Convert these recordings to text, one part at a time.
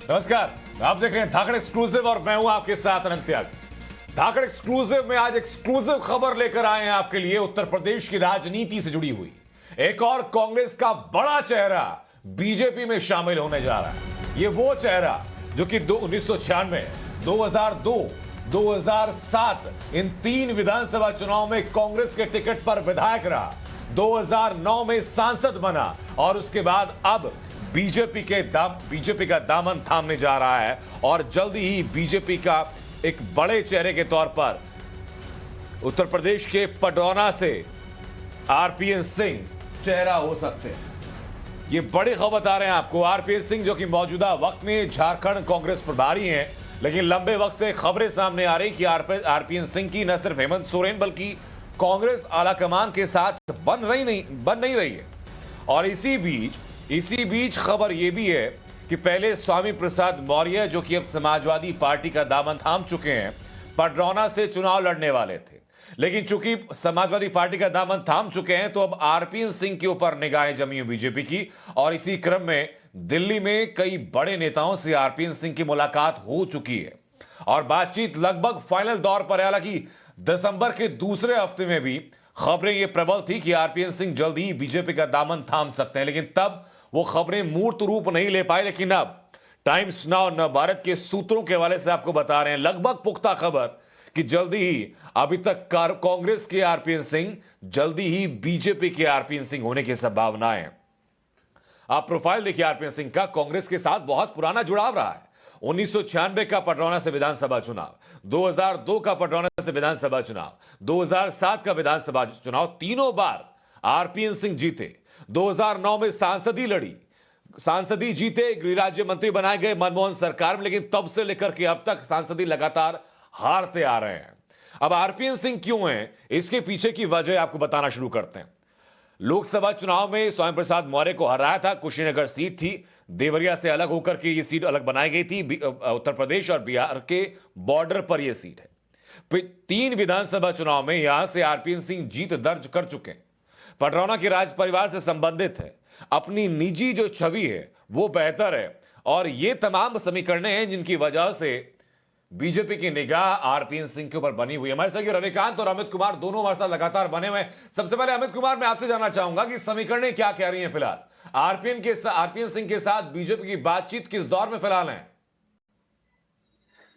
नमस्कार, आप देख रहे हैं धाकड़ एक्सक्लूसिव और मैं हूं आपके साथ अनंत त्याग। धाकड़ एक्सक्लूसिव में आज एक्सक्लूसिव खबर लेकर आए हैं आपके लिए उत्तर प्रदेश की राजनीति से जुड़ी हुई। एक और कांग्रेस का बड़ा चेहरा बीजेपी में शामिल होने जा रहा है। ये वो चेहरा जो कि 1996, 2002, 2007 इन 3 विधानसभा चुनाव में कांग्रेस के टिकट पर विधायक रहा, 2009 में सांसद बना और उसके बाद अब बीजेपी का दामन थामने जा रहा है और जल्दी ही बीजेपी का एक बड़े चेहरे के तौर पर उत्तर प्रदेश के पडरौना से आरपीएन सिंह चेहरा हो सकते हैं। ये बड़ी खबर बता रहे हैं आपको। आरपीएन सिंह जो कि मौजूदा वक्त में झारखंड कांग्रेस प्रभारी हैं, लेकिन लंबे वक्त से खबरें सामने आ रही कि आरपीएन सिंह की न सिर्फ हेमंत सोरेन बल्कि कांग्रेस आलाकमान के साथ बन नहीं रही है। और इसी बीच खबर यह भी है कि पहले स्वामी प्रसाद मौर्य जो कि अब समाजवादी पार्टी का दामन थाम चुके हैं, पडरौना से चुनाव लड़ने वाले थे, लेकिन चूंकि समाजवादी पार्टी का दामन थाम चुके हैं तो अब आरपीएन सिंह के ऊपर निगाहें जमी हुई बीजेपी की। और इसी क्रम में दिल्ली में कई बड़े नेताओं से आरपीएन सिंह की मुलाकात हो चुकी है और बातचीत लगभग फाइनल दौर पर है। हालांकि दिसंबर के दूसरे हफ्ते में भी खबरें ये प्रबल थी कि आरपीएन सिंह जल्द ही बीजेपी का दामन थाम सकते हैं, लेकिन तब वो खबरें मूर्त रूप नहीं ले पाए। लेकिन अब टाइम्स नाउ नव भारत के सूत्रों के हवाले से आपको बता रहे हैं लगभग पुख्ता खबर कि जल्दी ही अभी तक कांग्रेस के आरपीएन सिंह जल्दी ही बीजेपी के आरपीएन सिंह होने की संभावनाएं हैं। आप प्रोफाइल देखिए आरपीएन सिंह का, कांग्रेस के साथ बहुत पुराना जुड़ाव रहा है। 1996 का पडरौना से विधानसभा चुनाव, 2002 का पडरौना से विधानसभा चुनाव, 2007 का विधानसभा चुनाव, तीनों बार आरपीएन सिंह जीते। 2009 में सांसदी जीते, गृह राज्य मंत्री बनाए गए मनमोहन सरकार में, लेकिन तब से लेकर के अब तक सांसदी लगातार हारते आ रहे हैं। अब आरपीएन सिंह क्यों हैं, इसके पीछे की वजह आपको बताना शुरू करते हैं। लोकसभा चुनाव में स्वामी प्रसाद मौर्य को हराया था, कुशीनगर सीट थी, देवरिया से अलग होकर के यह सीट अलग बनाई गई थी। उत्तर प्रदेश और बिहार के बॉर्डर पर यह सीट है। 3 विधानसभा चुनाव में यहां से आरपीएन सिंह जीत दर्ज कर चुके हैं। पडरौना के राज परिवार से संबंधित है, अपनी निजी जो छवि है वो बेहतर है और ये तमाम समीकरण हैं जिनकी वजह से बीजेपी की निगाह आरपीएन सिंह के ऊपर बनी हुई है। हमारे साथ रविकांत और अमित कुमार दोनों हमारे साथ लगातार बने हुए हैं। सबसे पहले अमित कुमार, मैं आपसे जानना चाहूंगा कि समीकरणें क्या कह रही हैं फिलहाल, आरपीएन सिंह के साथ बीजेपी की बातचीत किस दौर में फिलहाल है?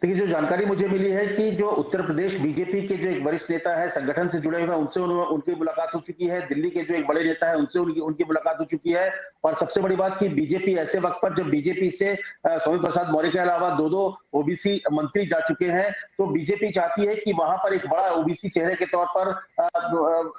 देखिए, जो जानकारी मुझे मिली है कि जो उत्तर प्रदेश बीजेपी के जो एक वरिष्ठ नेता है, संगठन से जुड़े हुए, उनसे उनकी मुलाकात हो चुकी है। दिल्ली के जो एक बड़े नेता है उनसे उनकी मुलाकात हो चुकी है। और सबसे बड़ी बात कि बीजेपी ऐसे वक्त पर जब बीजेपी से स्वामी प्रसाद मौर्य के अलावा 2 ओबीसी मंत्री जा चुके हैं, तो बीजेपी चाहती है कि वहां पर एक बड़ा ओबीसी चेहरे के तौर पर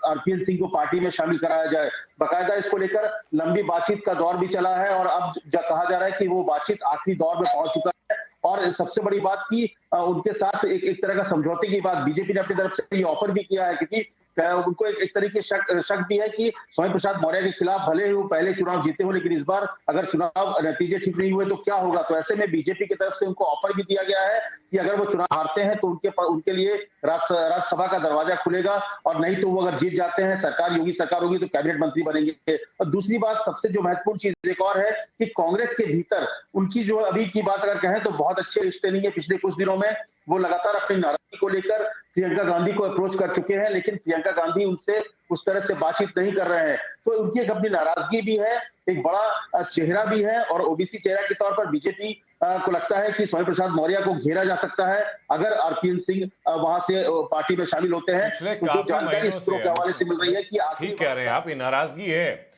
आरपीएन सिंह को पार्टी में शामिल कराया जाए। बाकायदा इसको लेकर लंबी बातचीत का दौर भी चला है और अब कहा जा रहा है कि वो बातचीत आखिरी दौर में पहुंच चुका है। और सबसे बड़ी बात की उनके साथ एक तरह का समझौते की बात बीजेपी ने अपनी तरफ से ये ऑफर भी किया है, क्योंकि उनको एक तरीके शक भी है कि स्वामी प्रसाद मौर्य के खिलाफ भले ही वो पहले चुनाव जीते हो, लेकिन इस बार अगर चुनाव नतीजे ठीक नहीं हुए तो क्या होगा। तो ऐसे में बीजेपी की तरफ से उनको ऑफर भी दिया गया है कि अगर वो चुनाव हारते हैं तो उनके लिए राज्यसभा का दरवाजा खुलेगा, और नहीं तो वो अगर जीत जाते हैं, योगी सरकार होगी, तो कैबिनेट मंत्री बनेंगे। और दूसरी बात, सबसे जो महत्वपूर्ण चीज एक और है कि कांग्रेस के भीतर उनकी जो अभी की बात अगर कहें तो बहुत अच्छे रिश्ते नहीं है। पिछले कुछ दिनों में वो लगातार अपनी नाराजगी को लेकर प्रियंका गांधी को अप्रोच कर चुके हैं, लेकिन प्रियंका गांधी उनसे उस तरह से बातचीत नहीं कर रहे हैं। तो उनकी एक अपनी नाराजगी भी है, एक बड़ा चेहरा भी है, और ओबीसी चेहरा के तौर पर बीजेपी को लगता है कि स्वामी प्रसाद मौर्य को घेरा जा सकता है अगर आरपीएन सिंह वहां से पार्टी में शामिल होते हैं। तो जानकारी सूत्रों के हवाले से मिल रही है कि ठीक कह रहे हैं आप, ये नाराजगी है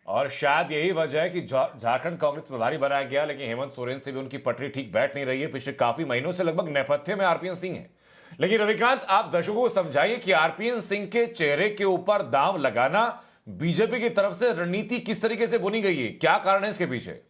और शायद यही वजह है कि झारखंड कांग्रेस प्रभारी बनाया गया, लेकिन हेमंत सोरेन से भी उनकी पटरी ठीक बैठ नहीं रही है। पिछले काफी महीनों से लगभग नेपथ्य में आरपीएन सिंह है। लेकिन रविकांत, आप दर्शकों को समझाइए कि आरपीएन सिंह के चेहरे के ऊपर दांव लगाना बीजेपी की तरफ से रणनीति किस तरीके से बुनी गई है, क्या कारण है इसके पीछे?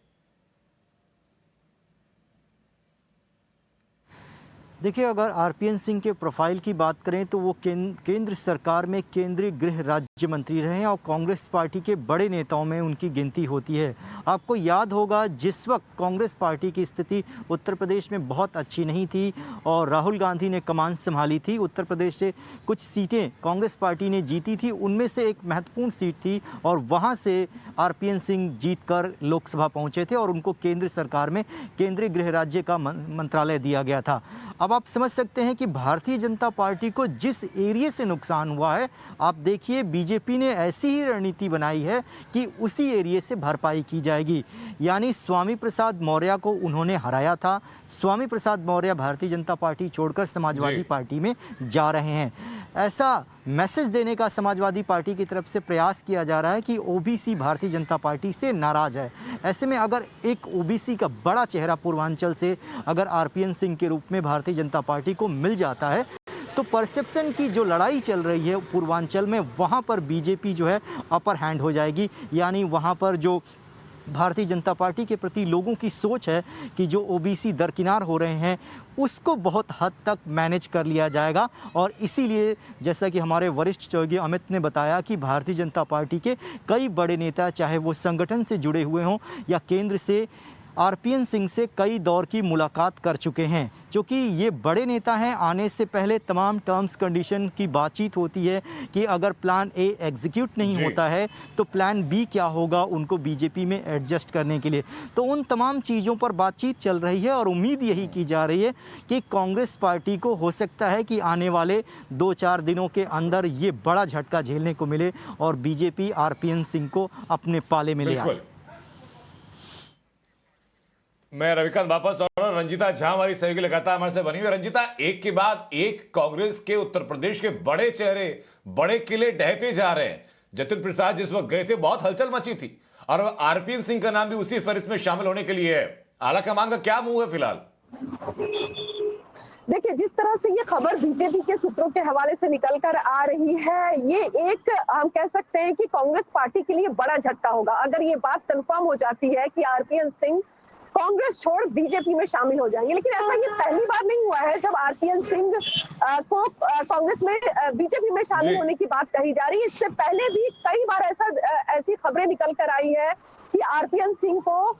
देखिए, अगर आरपीएन सिंह के प्रोफाइल की बात करें तो वो केंद्र सरकार में केंद्रीय गृह राज्य मंत्री रहे हैं और कांग्रेस पार्टी के बड़े नेताओं में उनकी गिनती होती है। आपको याद होगा, जिस वक्त कांग्रेस पार्टी की स्थिति उत्तर प्रदेश में बहुत अच्छी नहीं थी और राहुल गांधी ने कमान संभाली थी, उत्तर प्रदेश से कुछ सीटें कांग्रेस पार्टी ने जीती थी, उनमें से एक महत्वपूर्ण सीट थी और वहाँ से आरपीएन सिंह जीतकर लोकसभा पहुँचे थे और उनको केंद्र सरकार में केंद्रीय गृह राज्य का मंत्रालय दिया गया था। अब आप समझ सकते हैं कि भारतीय जनता पार्टी को जिस एरिया से नुकसान हुआ है, आप देखिए बीजेपी ने ऐसी ही रणनीति बनाई है कि उसी एरिया से भरपाई की जाएगी। यानी स्वामी प्रसाद मौर्य को उन्होंने हराया था। स्वामी प्रसाद मौर्य भारतीय जनता पार्टी छोड़कर समाजवादी पार्टी में जा रहे हैं। ऐसा मैसेज देने का समाजवादी पार्टी की तरफ से प्रयास किया जा रहा है कि ओबीसी भारतीय जनता पार्टी से नाराज़ है। ऐसे में अगर एक ओबीसी का बड़ा चेहरा पूर्वांचल से अगर आरपीएन सिंह के रूप में भारतीय जनता पार्टी को मिल जाता है तो परसेप्शन की जो लड़ाई चल रही है पूर्वांचल में, वहाँ पर बीजेपी जो है अपर हैंड हो जाएगी। यानी वहाँ पर जो भारतीय जनता पार्टी के प्रति लोगों की सोच है कि जो ओबीसी दरकिनार हो रहे हैं, उसको बहुत हद तक मैनेज कर लिया जाएगा। और इसीलिए जैसा कि हमारे वरिष्ठ सहयोगी अमित ने बताया कि भारतीय जनता पार्टी के कई बड़े नेता, चाहे वो संगठन से जुड़े हुए हों या केंद्र से, आरपीएन सिंह से कई दौर की मुलाकात कर चुके हैं। क्योंकि ये बड़े नेता हैं, आने से पहले तमाम टर्म्स कंडीशन की बातचीत होती है कि अगर प्लान ए एग्जीक्यूट नहीं होता है तो प्लान बी क्या होगा, उनको बीजेपी में एडजस्ट करने के लिए। तो उन तमाम चीज़ों पर बातचीत चल रही है और उम्मीद यही की जा रही है कि कांग्रेस पार्टी को हो सकता है कि आने वाले 2-4 दिनों के अंदर ये बड़ा झटका झेलने को मिले और बीजेपी आरपीएन सिंह को अपने पाले में ले आए। मैं रविकांत वापस और रंजीता झा हमारी सहयोगी लगातार हमारे से बनी हुई। रंजीता, एक के बाद एक कांग्रेस के उत्तर प्रदेश के बड़े चेहरे, बड़े किले ढहते जा रहे हैं। जतिन प्रसाद जिस वक्त गए थे बहुत हलचल मची थी और आरपीएन सिंह का नाम भी उसी फहरिस्त में शामिल होने के लिए है। आलाकमान का क्या मुंह है फिलहाल? देखिए, जिस तरह से ये खबर बीजेपी के सूत्रों के हवाले से निकल कर आ रही है, ये एक हम कह सकते हैं कि कांग्रेस पार्टी के लिए बड़ा झटका होगा। अगर ये बात कंफर्म हो जाती है कि आरपीएन सिंह कांग्रेस छोड़ बीजेपी में शामिल हो जाएंगे। लेकिन ऐसा ये पहली बार नहीं हुआ है जब आरपीएन सिंह को कांग्रेस में बीजेपी में शामिल होने की बात कही जा रही है। इससे पहले भी कई बार ऐसी खबरें निकल कर आई है कि आरपीएन सिंह को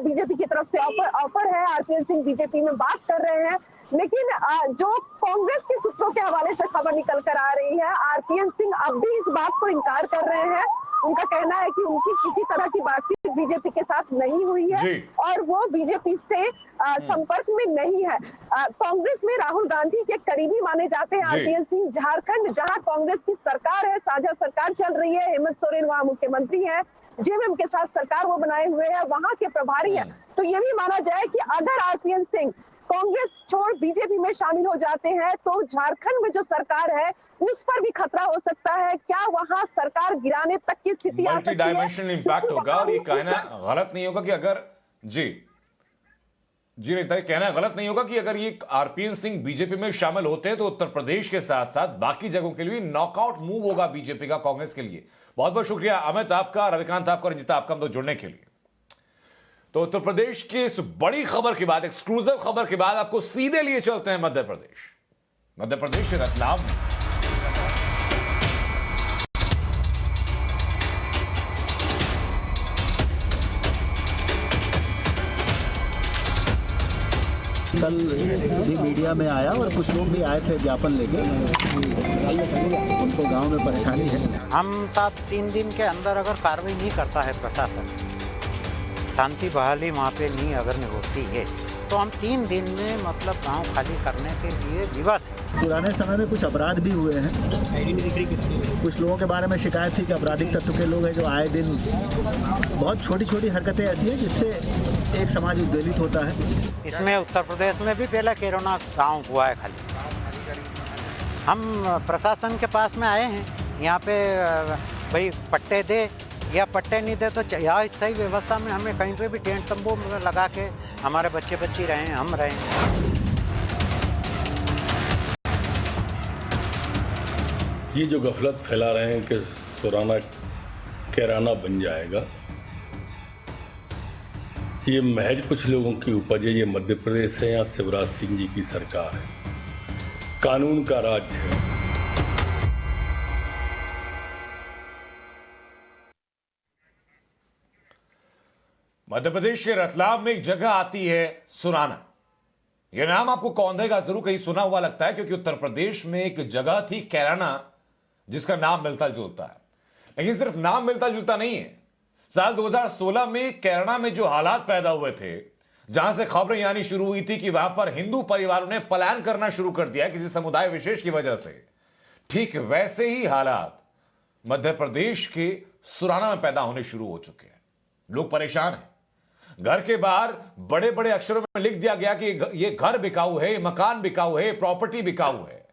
बीजेपी की तरफ से ऑफर है, आरपीएन सिंह बीजेपी में बात कर रहे हैं। लेकिन जो कांग्रेस के सूत्रों के हवाले से खबर निकल कर आ रही है, आरपीएन सिंह अब भी इस बात को इनकार कर रहे हैं। उनका कहना है कि उनकी किसी तरह की बातचीत बीजेपी के साथ नहीं हुई है और वो बीजेपी से संपर्क में नहीं है। कांग्रेस में राहुल गांधी के करीबी माने जाते हैं आरपीएन सिंह। झारखंड, जहां कांग्रेस की सरकार है, साझा सरकार चल रही है, हेमंत सोरेन वहां मुख्यमंत्री है, जेएमएम के साथ सरकार वो बनाए हुए है, वहां के प्रभारी है। तो ये भी माना जाए कि अगर आरपीएन सिंह कांग्रेस छोड़ बीजेपी में शामिल हो जाते हैं तो झारखंड में जो सरकार है उस पर भी खतरा हो सकता है। क्या वहां सरकार गिराने तक की स्थिति आ सकती है? मल्टी डायमेंशनल इंपैक्ट होगा और ये कहना गलत नहीं होगा कि अगर जी नहीं, कहना गलत नहीं होगा कि अगर ये आरपीएन सिंह बीजेपी में शामिल होते हैं तो उत्तर प्रदेश के साथ साथ बाकी जगहों के लिए नॉकआउट मूव होगा बीजेपी का कांग्रेस के लिए। बहुत बहुत शुक्रिया अमित आपका, रविकांत आपका, रंजिता आपका हम लोग जुड़ने के लिए। तो उत्तर प्रदेश की इस बड़ी खबर के बाद, एक्सक्लूसिव खबर के बाद आपको सीधे लिए चलते हैं मध्य प्रदेश के रतलाम में कल भी मीडिया में आया और कुछ लोग भी आए थे ज्ञापन लेके, उनको गांव में परेशानी है। हम साहब 3 दिन के अंदर अगर कार्रवाई नहीं करता है प्रशासन, शांति बहाली वहाँ पे नहीं अगर होती है तो हम 3 दिन में मतलब गांव खाली करने के लिए विवश है। पुराने समय में कुछ अपराध भी हुए हैं, कुछ लोगों के बारे में शिकायत थी कि आपराधिक तत्व के लोग हैं जो आए दिन बहुत छोटी छोटी हरकतें ऐसी हैं जिससे एक समाज उद्वेलित होता है। इसमें उत्तर प्रदेश में भी पहला केरोना गाँव हुआ है खाली। हम प्रशासन के पास में आए हैं, यहाँ पे भाई पट्टे दे या पट्टे नहीं दे तो यहाँ सही व्यवस्था में हमें कहीं पे भी टेंट तंबू में लगा के हमारे बच्चे रहें, हम रहें। ये जो गफलत फैला रहे हैं कि सुराना कैराना बन जाएगा, ये महज कुछ लोगों की उपज है। ये मध्य प्रदेश है, यहाँ शिवराज सिंह जी की सरकार है, कानून का राज है। मध्य प्रदेश के रतलाम में एक जगह आती है सुराना। यह नाम आपको कौंधेगा जरूर, कहीं सुना हुआ लगता है, क्योंकि उत्तर प्रदेश में एक जगह थी कैराना जिसका नाम मिलता जुलता है। लेकिन सिर्फ नाम मिलता जुलता नहीं है। साल 2016 में कैराना में जो हालात पैदा हुए थे, जहां से खबरें आनी शुरू हुई थी कि वहां पर हिंदू परिवारों ने पलायन करना शुरू कर दिया किसी समुदाय विशेष की वजह से, ठीक वैसे ही हालात मध्य प्रदेश के सुराना में पैदा होने शुरू हो चुके हैं। लोग परेशान हैं। घर के बाहर बड़े बड़े अक्षरों में लिख दिया गया कि ये घर बिकाऊ है, मकान बिकाऊ है, प्रॉपर्टी बिकाऊ है।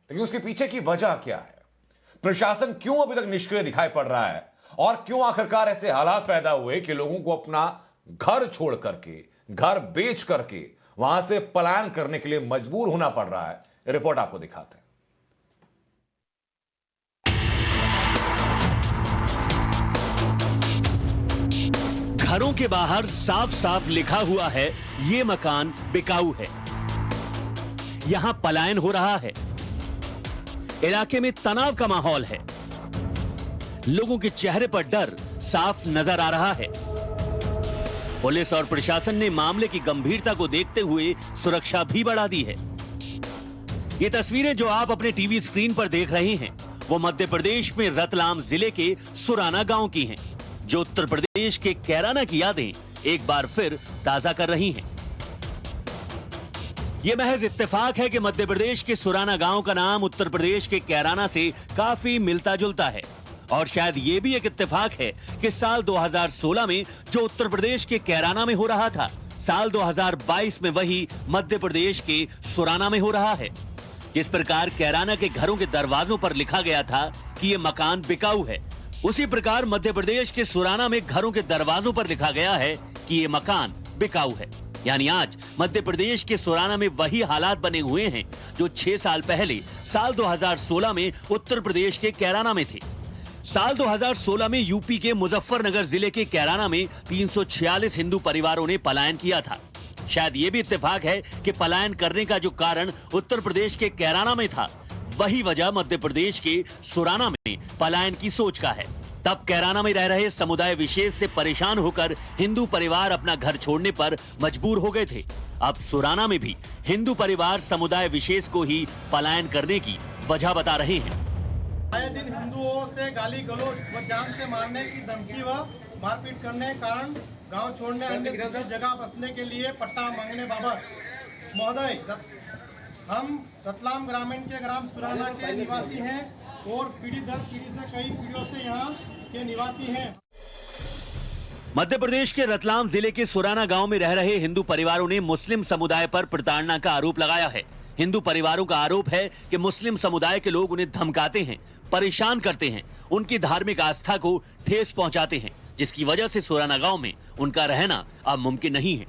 लेकिन उसके पीछे की वजह क्या है? प्रशासन क्यों अभी तक निष्क्रिय दिखाई पड़ रहा है? और क्यों आखिरकार ऐसे हालात पैदा हुए कि लोगों को अपना घर छोड़ करके, घर बेच करके वहां से पलायन करने के लिए मजबूर होना पड़ रहा है? रिपोर्ट आपको दिखाते हैं। घरों के बाहर साफ साफ लिखा हुआ है, ये मकान बिकाऊ है। यहां पलायन हो रहा है। इलाके में तनाव का माहौल है। लोगों के चेहरे पर डर साफ नजर आ रहा है। पुलिस और प्रशासन ने मामले की गंभीरता को देखते हुए सुरक्षा भी बढ़ा दी है। ये तस्वीरें जो आप अपने टीवी स्क्रीन पर देख रहे हैं, वो मध्य प्रदेश में रतलाम जिले के सुराना गांव की हैं, जो उत्तर प्रदेश के कैराना की यादें एक बार फिर ताजा कर रही हैं। यह महज इत्तेफाक है कि मध्य प्रदेश के सुराना गांव का नाम उत्तर प्रदेश के कैराना से काफी मिलता जुलता है। और शायद यह भी एक इत्तेफाक है कि साल 2016 में जो उत्तर प्रदेश के कैराना में हो रहा था, साल 2022 में वही मध्य प्रदेश के सुराना में हो रहा है। जिस प्रकार कैराना के घरों के दरवाजों पर लिखा गया था कि यह मकान बिकाऊ है, उसी प्रकार मध्य प्रदेश के सुराना में घरों के दरवाजों पर लिखा गया है कि ये मकान बिकाऊ है। यानी आज मध्य प्रदेश के सुराना में वही हालात बने हुए हैं जो 6 साल पहले साल 2016 में उत्तर प्रदेश के कैराना में थे। साल 2016 में यूपी के मुजफ्फरनगर जिले के कैराना में 346 हिंदू परिवारों ने पलायन किया था। शायद ये भी इत्तेफाक है कि पलायन करने का जो कारण उत्तर प्रदेश के कैराना में था, वही वजह मध्य प्रदेश के सुराना में पलायन की सोच का है। तब कैराना में रह रहे समुदाय विशेष से परेशान होकर हिंदू परिवार अपना घर छोड़ने पर मजबूर हो गए थे। अब सुराना में भी हिंदू परिवार समुदाय विशेष को ही पलायन करने की वजह बता रहे हैं। आए दिन हिंदुओं से गाली गलौज व जान से मारने की धमकी व मारपीट करने के कारण गांव छोड़ने अन्य दूसरी जगह बसने के लिए पट्टा मांगने बाबत महोदय, हम रतलाम ग्रामीण के ग्राम सुराना के निवासी हैं और पीढ़ी दर पीढ़ी से कई पीढ़ियों से यहाँ के निवासी हैं। मध्य प्रदेश के रतलाम जिले के सुराना गांव में रह रहे हिंदू परिवारों ने मुस्लिम समुदाय पर प्रताड़ना का आरोप लगाया है। हिंदू परिवारों का आरोप है कि मुस्लिम समुदाय के लोग उन्हें धमकाते हैं, परेशान करते हैं, उनकी धार्मिक आस्था को ठेस पहुंचाते हैं, जिसकी वजह से सुराना गांव में उनका रहना अब मुमकिन नहीं है।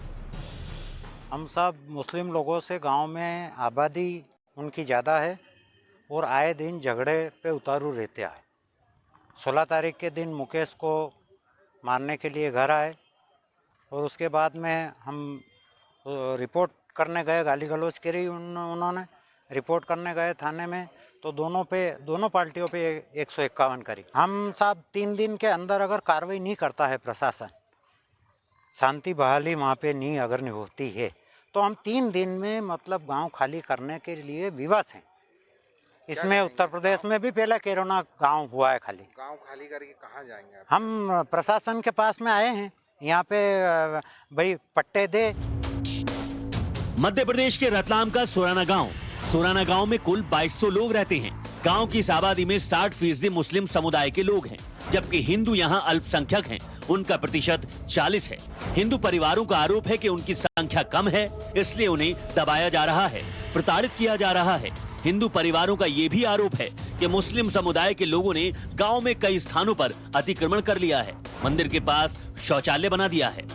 हम सब मुस्लिम लोगों से गांव में आबादी उनकी ज़्यादा है और आए दिन झगड़े पे उतारू रहते आए। 16 तारीख के दिन मुकेश को मारने के लिए घर आए और उसके बाद में हम रिपोर्ट करने गए, गाली गलौज करी उन्होंने। रिपोर्ट करने गए थाने में तो दोनों पार्टियों पे 151 करी। हम साहब 3 दिन के अंदर अगर कार्रवाई नहीं करता है प्रशासन, शांति बहाली वहाँ पे नहीं अगर नहीं होती है, तो हम 3 दिन में मतलब गांव खाली करने के लिए विवश हैं। इसमें उत्तर प्रदेश में भी पहला कैराना गांव हुआ है खाली। गांव खाली करके कहाँ जाएंगे आप? हम प्रशासन के पास में आए हैं, यहाँ पे भाई पट्टे दे। मध्य प्रदेश के रतलाम का सुराना गांव में कुल 2200 लोग रहते हैं। गांव की इस आबादी में 60% मुस्लिम समुदाय के लोग हैं, जबकि हिंदू यहां अल्पसंख्यक हैं। उनका प्रतिशत 40 है। हिंदू परिवारों का आरोप है कि उनकी संख्या कम है, इसलिए उन्हें दबाया जा रहा है, प्रताड़ित किया जा रहा है। हिंदू परिवारों का यह भी आरोप है कि मुस्लिम समुदाय के लोगों ने गांव में कई स्थानों पर अतिक्रमण कर लिया है, मंदिर के पास शौचालय बना दिया है।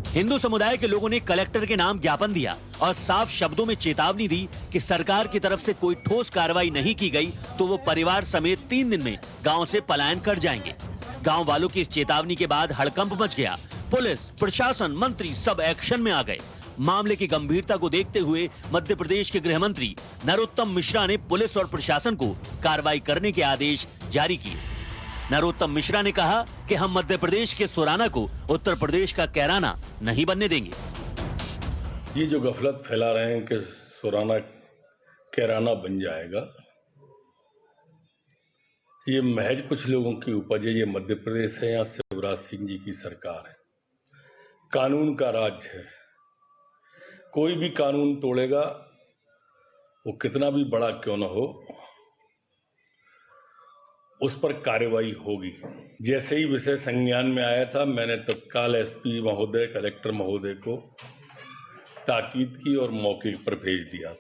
हिंदू समुदाय के लोगों ने कलेक्टर के नाम ज्ञापन दिया और साफ शब्दों में चेतावनी दी कि सरकार की तरफ से कोई ठोस कार्रवाई नहीं की गई तो वो परिवार समेत 3 दिन में गांव से पलायन कर जाएंगे। गांव वालों की इस चेतावनी के बाद हड़कंप मच गया। पुलिस, प्रशासन, मंत्री सब एक्शन में आ गए। मामले की गंभीरता को देखते हुए मध्य प्रदेश के गृह मंत्री नरोत्तम मिश्रा ने पुलिस और प्रशासन को कार्रवाई करने के आदेश जारी किए। नरोत्तम मिश्रा ने कहा कि हम मध्य प्रदेश के सुराना को उत्तर प्रदेश का कैराना नहीं बनने देंगे। ये जो गफलत फैला रहे हैं कि सुराना कैराना बन जाएगा, ये महज कुछ लोगों की उपज है। ये मध्य प्रदेश है, यहाँ शिवराज सिंह जी की सरकार है, कानून का राज है। कोई भी कानून तोड़ेगा, वो कितना भी बड़ा क्यों न हो, उस पर कार्रवाई होगी। जैसे ही विषय संज्ञान में आया था, मैंने तत्काल एसपी महोदय, कलेक्टर महोदय को ताकीद की और मौके पर भेज दिया।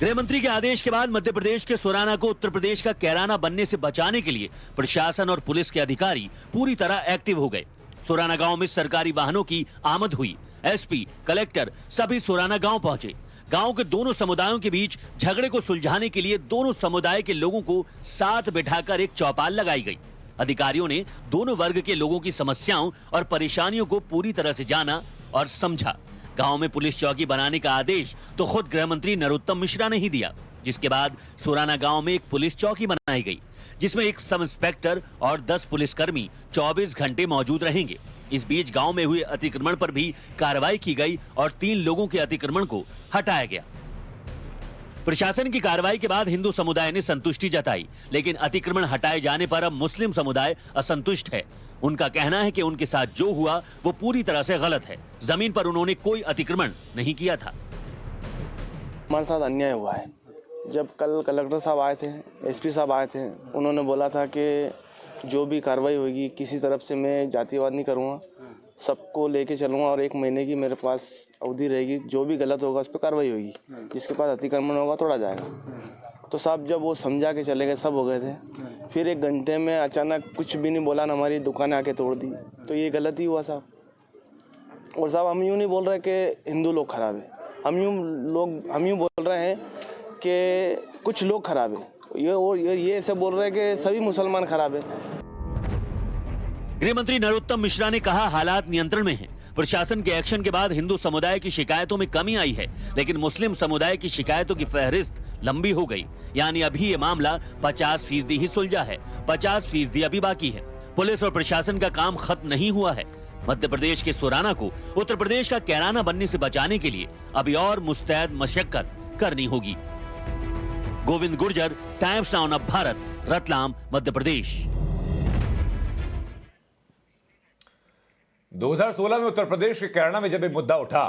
गृह मंत्री के आदेश के बाद मध्य प्रदेश के सुराना को उत्तर प्रदेश का कैराना बनने से बचाने के लिए प्रशासन और पुलिस के अधिकारी पूरी तरह एक्टिव हो गए। सुराना गांव में सरकारी वाहनों की आमद हुई। एसपी, कलेक्टर सभी सुराना गांव पहुंचे। गांव के दोनों समुदायों के बीच झगड़े को सुलझाने के लिए दोनों समुदाय के लोगों को साथ बिठाकर एक चौपाल लगाई गई। अधिकारियों ने दोनों वर्ग के लोगों की समस्याओं और परेशानियों को पूरी तरह से जाना और समझा। गांव में पुलिस चौकी बनाने का आदेश तो खुद गृह मंत्री नरोत्तम मिश्रा ने ही दिया, जिसके बाद सुराना गांव में एक पुलिस चौकी बनाई गई, जिसमें एक सब इंस्पेक्टर और 10 पुलिसकर्मी 24 घंटे मौजूद रहेंगे। इस बीच गांव में हुए अतिक्रमण पर भी कार्रवाई की गई और 3 लोगों के अतिक्रमण को हटाया गया। प्रशासन की कार्रवाई के बाद हिंदू समुदाय ने संतुष्टि जताई, लेकिन अतिक्रमण हटाए जाने पर अब मुस्लिम समुदाय असंतुष्ट है। उनका कहना है कि उनके साथ जो हुआ वो पूरी तरह से गलत है। जमीन पर उन्होंने कोई अतिक्रमण नहीं किया था। हमारे साथ अन्याय हुआ है। जब कल कलेक्टर साहब आए थे, एसपी साहब आए थे, उन्होंने बोला था कि जो भी कार्रवाई होगी किसी तरफ से मैं जातिवाद नहीं करूँगा, सबको लेके चलूँगा और 1 महीने की मेरे पास अवधि रहेगी। जो भी गलत होगा उस पर कार्रवाई होगी, जिसके पास अतिक्रमण होगा तोड़ा जाएगा। तो साहब जब वो समझा के चले गए, सब हो गए थे। फिर 1 घंटे में अचानक कुछ भी नहीं बोला ना, हमारी दुकानें आके तोड़ दी। तो ये गलत ही हुआ साहब। और साहब हम यूँ नहीं बोल रहे कि हिंदू लोग खराब है, हम यूँ बोल रहे हैं कि कुछ लोग खराब है। ये ऐसे बोल रहे हैं कि सभी मुसलमान खराब है। गृह मंत्री नरोत्तम मिश्रा ने कहा हालात नियंत्रण में हैं। प्रशासन के एक्शन के बाद हिंदू समुदाय की शिकायतों में कमी आई है, लेकिन मुस्लिम समुदाय की शिकायतों की फहरिस्त लंबी हो गई। यानी अभी ये मामला 50% ही सुलझा है, 50% अभी बाकी है। पुलिस और प्रशासन का काम खत्म नहीं हुआ है। मध्य प्रदेश के सुराना को उत्तर प्रदेश का कैराना बनने से बचाने के लिए अभी और मुस्तैद मशक्कत करनी होगी। Govind Gurjar, Times Now of Bharat, Ratlam, Madhya Pradesh. 2016 में उत्तर प्रदेश के कैराना में जब एक मुद्दा उठा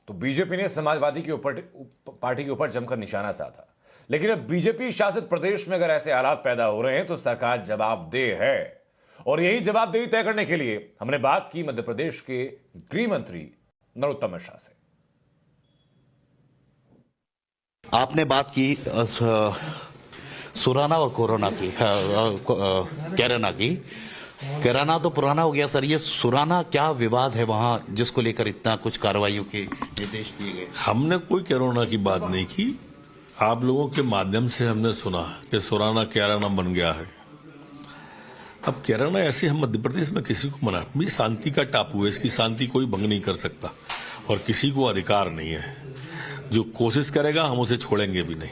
तो बीजेपी ने समाजवादी पार्टी के ऊपर जमकर निशाना साधा। लेकिन अब बीजेपी शासित प्रदेश में अगर ऐसे हालात पैदा हो रहे हैं तो सरकार जवाबदेह है, और यही जवाबदेही तय करने के लिए हमने बात की मध्य प्रदेश के गृह मंत्री नरोत्तम मिश्रा से। आपने बात की सुराना और कोरोना की, कैराना की। कैराना तो पुराना हो गया सर, ये सुराना क्या विवाद है वहाँ जिसको लेकर इतना कुछ कार्रवाइयों के निर्देश दिए गए? हमने कोई कैराना की बात नहीं की। आप लोगों के माध्यम से हमने सुना कि सुराना कैराना बन गया है। अब कैराना ऐसे हम मध्य प्रदेश में किसी को मना, ये शांति का टापू है, इसकी शांति कोई भंग नहीं कर सकता और किसी को अधिकार नहीं है। जो कोशिश करेगा हम उसे छोड़ेंगे भी नहीं।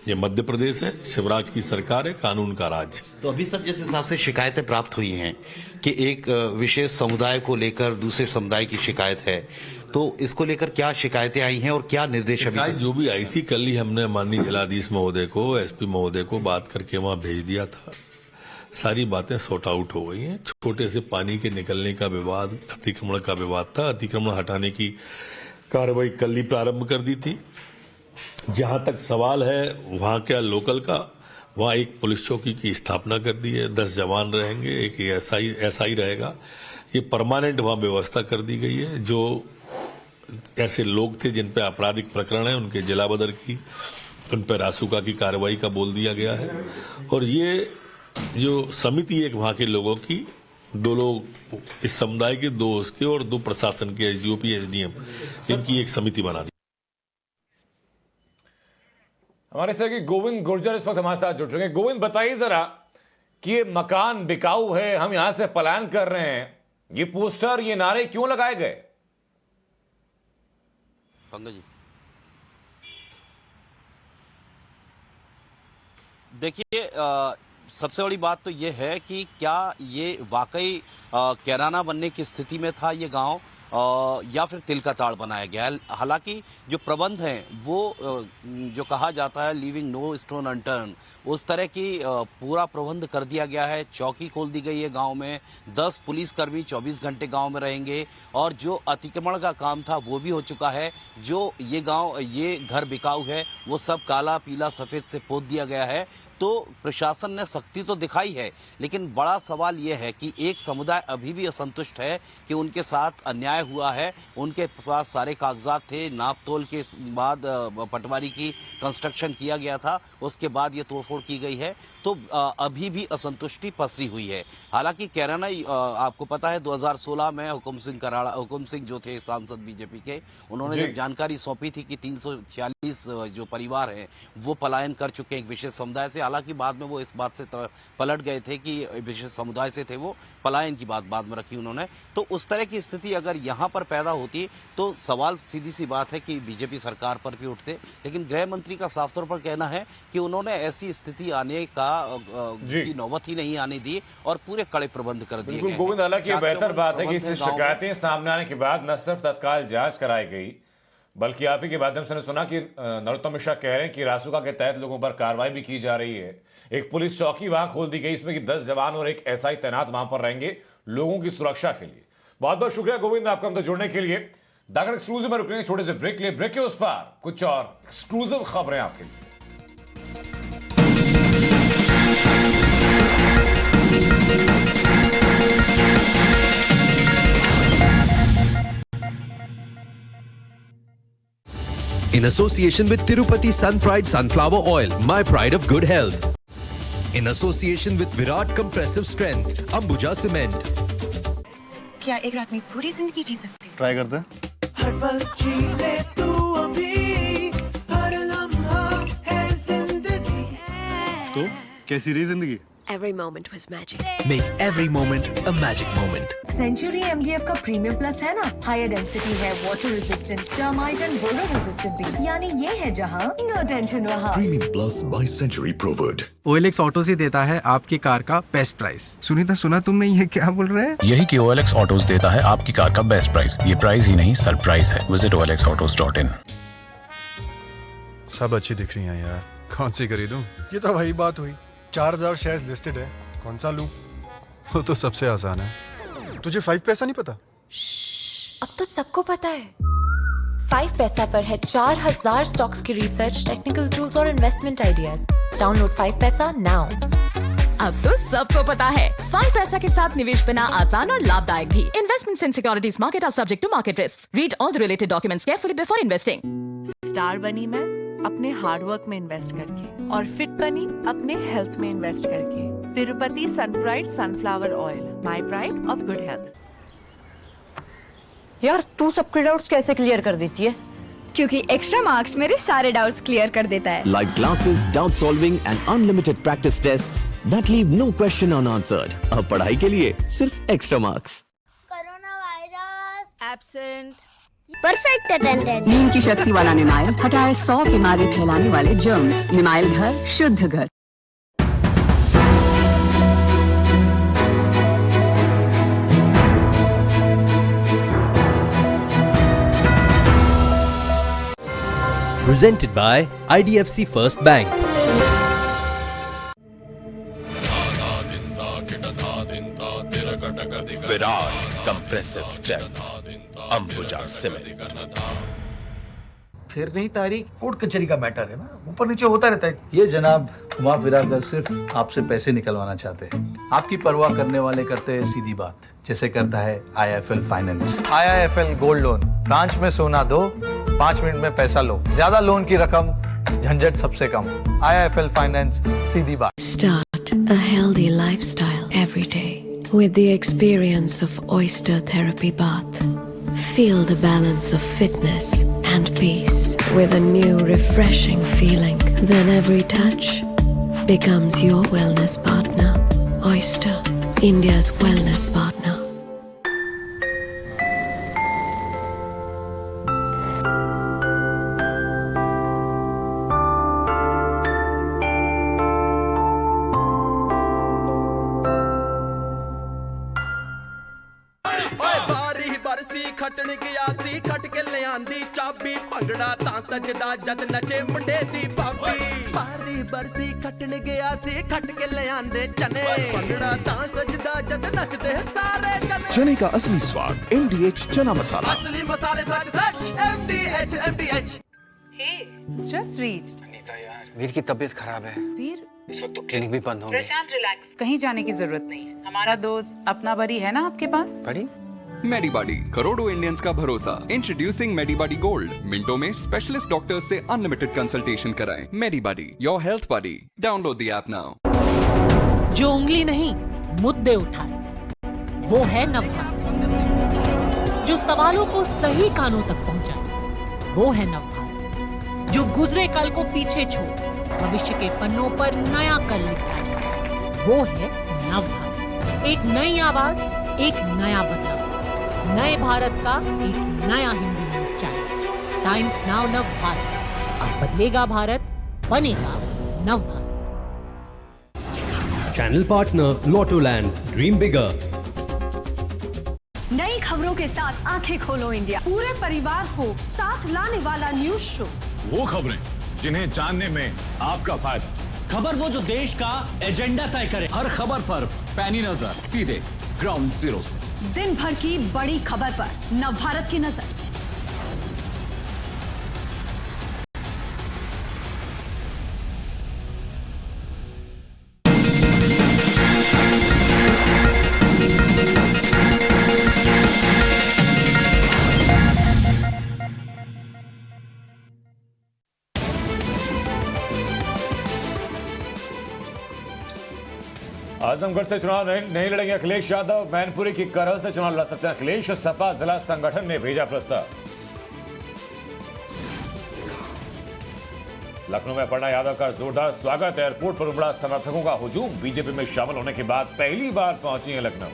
ये मध्य प्रदेश है, शिवराज की सरकार है, कानून का राज। तो अभी सब जिस हिसाब से शिकायतें प्राप्त हुई हैं कि एक विशेष समुदाय को लेकर दूसरे समुदाय की शिकायत है, तो इसको लेकर क्या शिकायतें आई हैं और क्या निर्देश? शिकायत जो भी आई थी कल ही हमने माननीय जिलाधीश महोदय को, एसपी महोदय को बात करके वहां भेज दिया था। सारी बातें सॉर्ट आउट हो गई हैं। छोटे से पानी के निकलने का विवाद, अतिक्रमण का विवाद था, अतिक्रमण हटाने की कार्रवाई कल ही प्रारंभ कर दी थी। जहां तक सवाल है वहां क्या लोकल का, वहां एक पुलिस चौकी की स्थापना कर दी है, 10 जवान रहेंगे, एक एसआई रहेगा। ये परमानेंट वहां व्यवस्था कर दी गई है। जो ऐसे लोग थे जिन पे आपराधिक प्रकरण है, उनके जिला बदर की, उन पर रासुका की कार्रवाई का बोल दिया गया है। और ये जो समिति एक वहां के लोगों की, 2 लोग इस समुदाय के, 2 उसके और 2 प्रशासन के, एसडीओपी, एसडीएम, इनकी एक समिति बना दी। हमारे सहयोगी गोविंद गुर्जर इस वक्त हमारे साथ जुड़ चुके हैं। गोविंद, बताइए जरा कि ये मकान बिकाऊ है, हम यहां से पलायन कर रहे हैं, ये पोस्टर, ये नारे क्यों लगाए गए? पंकज जी, देखिए, सबसे बड़ी बात तो ये है कि क्या ये वाकई कैराना बनने की स्थिति में था ये गांव, या फिर तिल का ताड़ बनाया गया है। हालांकि जो प्रबंध हैं वो जो कहा जाता है लीविंग नो स्टोन अनटर्न, उस तरह की पूरा प्रबंध कर दिया गया है। चौकी खोल दी गई है गांव में, 10 पुलिसकर्मी 24 घंटे गांव में रहेंगे और जो अतिक्रमण का काम था वो भी हो चुका है। जो ये गांव, ये घर बिकाऊ है, वो सब काला पीला सफ़ेद से पोत दिया गया है। तो प्रशासन ने सख्ती तो दिखाई है, लेकिन बड़ा सवाल ये है कि एक समुदाय अभी भी असंतुष्ट है कि उनके साथ अन्याय हुआ है। उनके पास सारे कागजात थे, नाप तोल के बाद पटवारी की कंस्ट्रक्शन किया गया था, उसके बाद ये तोड़फोड़ की गई है। तो अभी भी असंतुष्टि पसरी हुई है। हालांकि कैराना, आपको पता है 2016 में हुकुम सिंह जो थे सांसद बीजेपी के, उन्होंने जब जानकारी सौंपी थी कि 346 जो परिवार हैं वो पलायन कर चुके हैं एक विशेष समुदाय से। हालांकि बाद में वो इस बात से पलट गए थे कि विशेष समुदाय से थे, वो पलायन की बात बाद में रखी उन्होंने। तो उस तरह की स्थिति अगर यहाँ पर पैदा होती तो सवाल सीधी सी बात है कि बीजेपी सरकार पर भी उठते। लेकिन गृह मंत्री का साफ तौर पर कहना है कि उन्होंने ऐसी स्थिति आने का की नौबत ही नहीं आने दी और पूरे कड़े प्रबंध कर दिए गए। गोविंद, हालांकि ये बेहतर बात है कि इससे शिकायतें सामने आने के बाद न सिर्फ तत्काल जांच कराई गई, बल्कि आप ही के माध्यम से सुना कि नरोत्तम मिश्रा कह रहे हैं कि रासुका के तहत लोगों पर कार्रवाई भी की जा रही है। एक पुलिस चौकी वहां खोल दी गई, इसमें कि 10 जवान और एक एसआई तैनात वहां पर रहेंगे लोगों की सुरक्षा के लिए। बहुत बहुत शुक्रिया गोविंद आपका हमसे जुड़ने के लिए। दागड़ एक्सक्लूसिव में रुकेंगे छोटे से ब्रेक लिए, ब्रेक के उस पार कुछ और एक्सक्लूसिव खबरें आपके लिए। In association with Tirupati Sun Pride Sunflower Oil, my pride of good health. In association with Virat Compressive Strength, Ambuja Cement. क्या एक रात में पूरी जिंदगी जी सकते हैं? ट्राई करते हैं। हर पल जीने तू अभी, हर लम्हा है जिंदगी। तो कैसी रही जिंदगी? Every moment was magic. Make every moment a magic moment. Century MDF का प्रीमियम प्लस है ना, हायर डेंसिटी है, water resistant, termite and borer resistant भी। यानी ये है जहाँ नो टेंशन वहाँ। Premium Plus by Century Proved. OLX auto से देता है आपकी कार का बेस्ट प्राइस। सुनीता, सुना तुमने ये क्या बोल रहे हैं? यही कि OLX ऑटोज देता है आपकी कार का बेस्ट प्राइस। ये प्राइस ही नहीं, सरप्राइज है। Visit olxautos.in। सब अच्छी दिख रही हैं यार, कौन सी खरीदूं? ये तो वही बात हुई, 4000 शेयर्स लिस्टेड है, कौन सा लूं? वो तो सबसे आसान है। तुझे 5 पैसा नहीं पता? अब तो सबको पता है। 5 पैसा पर है 4000 स्टॉक्स की रिसर्च, टेक्निकल टूल्स और इन्वेस्टमेंट आइडियाज। डाउनलोड 5 पैसा नाउ। अब तो सबको पता है 5 पैसा के साथ निवेश बिना आसान और लाभदायक भी। Investments in securities market are subject to market risk. Read all the related documents carefully before investing. Star बनी मैं अपने हार्डवर्क में इन्वेस्ट करके, और फिट बनी अपने हेल्थ में इन्वेस्ट करके। Tirupati Sunpride sunflower oil, my pride of good health. यार तू सबके डाउट्स कैसे क्लियर कर देती है? क्योंकि एक्स्ट्रा मार्क्स मेरे सारे डाउट्स क्लियर कर देता है। Live classes, doubt solving and unlimited practice tests that leave no question unanswered. अब पढ़ाई के लिए सिर्फ extra marks. Corona virus absent. Perfect attendant. नीम की शक्ति वाला निमाइल हटाए 100 बीमारी फैलाने वाले जर्म्स। निमाइल घर, शुद्ध घर। Presented by IDFC First Bank. Virat Compressive Strength, Ambuja Cement. फिर नहीं तारीख, कोर्ट कचहरी का मैटर है ना, ऊपर नीचे होता रहता है। ये जनाब हुमा बिरादर सिर्फ आपसे पैसे निकलवाना चाहते हैं। आपकी परवाह करने वाले करते हैं सीधी बात, जैसे करता है IIFL finance. IIFL gold loan, branch में सोना दो, 5 मिनट में पैसा लो, ज्यादा लोन की रकम, झंझट सबसे कम। IIFL फाइनेंस, सीधी बात। Start a healthy lifestyle every day with the experience of Oyster Therapy Bath. Feel the balance of fitness and peace with a new refreshing feeling. Then every touch becomes your wellness partner. Oyster, India's wellness partner. आंदी चाबी भंगड़ा तां सजदा जद नचे मुंडे दी भाभी बारी बरसी खटन गया सी खट के ले आंदे चने भंगड़ा तां सजदा जद नचदे सारे जने चने का असली स्वाद MDH चना मसाला। असली मसाले सच सच MDH जस्ट रीच्ड। वीर की तबीयत खराब है, वीर इस वक्त तो क्लिनिक भी बंद होंगे। प्रशांत रिलैक्स, कहीं जाने की जरूरत नहीं है। हमारा दोस्त अपना बरी है ना आपके पास? बड़ी मेडीबॉडी, करोड़ों इंडियंस का भरोसा। Introducing MediBuddy gold. मिनटों में स्पेशलिस्ट डॉक्टर से अनलिमिटेड कंसल्टेशन कराएं। MediBuddy, your health buddy. Download the app now. जो उंगली नहीं मुद्दे उठाए वो है नवभारत। जो सवालों को सही कानों तक पहुंचाए वो है नवभारत। जो गुजरे कल को पीछे छोड़ भविष्य के पन्नों पर नया कल लिखता जाए वो है नवभारत। एक नई आवाज, एक नया बदलाव, नए भारत का एक नया Hindi news channel times now Navbharat. अब बदलेगा भारत, बनेगा नवभारत। चैनल पार्टनर लॉटोलैंड, ड्रीम बिगर। नई खबरों के साथ आंखें खोलो इंडिया, पूरे परिवार को साथ लाने वाला न्यूज शो। वो खबरें जिन्हें जानने में आपका फायदा। खबर वो जो देश का एजेंडा तय करे। हर खबर पर पैनी नजर, सीधे ग्राउंड जीरो से। दिन भर की बड़ी खबर पर नवभारत की नजर। आजमगढ़ से चुनाव नहीं लड़ेंगे अखिलेश यादव। मैनपुरी की करहल से चुनाव लड़ सकते हैं अखिलेश। सपा जिला संगठन ने भेजा प्रस्ताव। लखनऊ में अपर्णा यादव का जोरदार स्वागत। एयरपोर्ट पर उमड़ा समर्थकों का हुजूम। बीजेपी में शामिल होने के बाद पहली बार पहुंची है लखनऊ।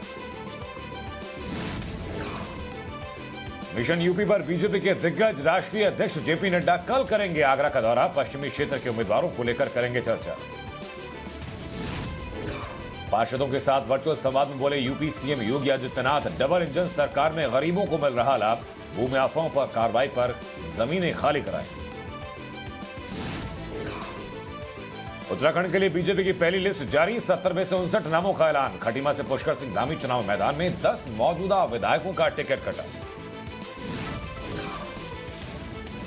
मिशन यूपी पर बीजेपी के दिग्गज राष्ट्रीय अध्यक्ष जेपी नड्डा कल करेंगे आगरा का दौरा। पश्चिमी क्षेत्र के उम्मीदवारों को लेकर करेंगे चर्चा। पार्षदों के साथ वर्चुअल संवाद में बोले UP CM Yogi Adityanath. Double engine सरकार में गरीबों को मिल रहा लाभ। भूमि अफवाहों पर कार्रवाई पर जमीनें खाली कराएं। उत्तराखंड के लिए बीजेपी की पहली लिस्ट जारी। 70 में से 59 नामों का ऐलान। खटीमा से पुष्कर सिंह धामी चुनाव मैदान में। 10 मौजूदा विधायकों का टिकट कटा।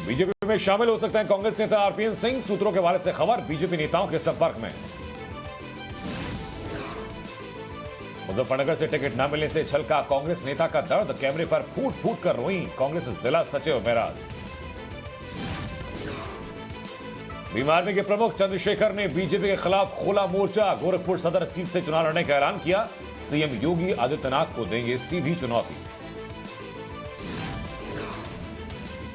बीजेपी में शामिल हो सकते हैं कांग्रेस नेता आरपीएन सिंह। सूत्रों के हवाले से खबर। बीजेपी नेताओं के संपर्क में। मुजफ्फरनगर से टिकट न मिलने से छलका कांग्रेस नेता का दर्द। कैमरे पर फूट फूट कर रोई कांग्रेस जिला सचिव मेराज। भीम आर्मी के प्रमुख चंद्रशेखर ने बीजेपी के खिलाफ खोला मोर्चा। गोरखपुर सदर सीट से चुनाव लड़ने का ऐलान किया। सीएम योगी आदित्यनाथ को देंगे सीधी चुनौती।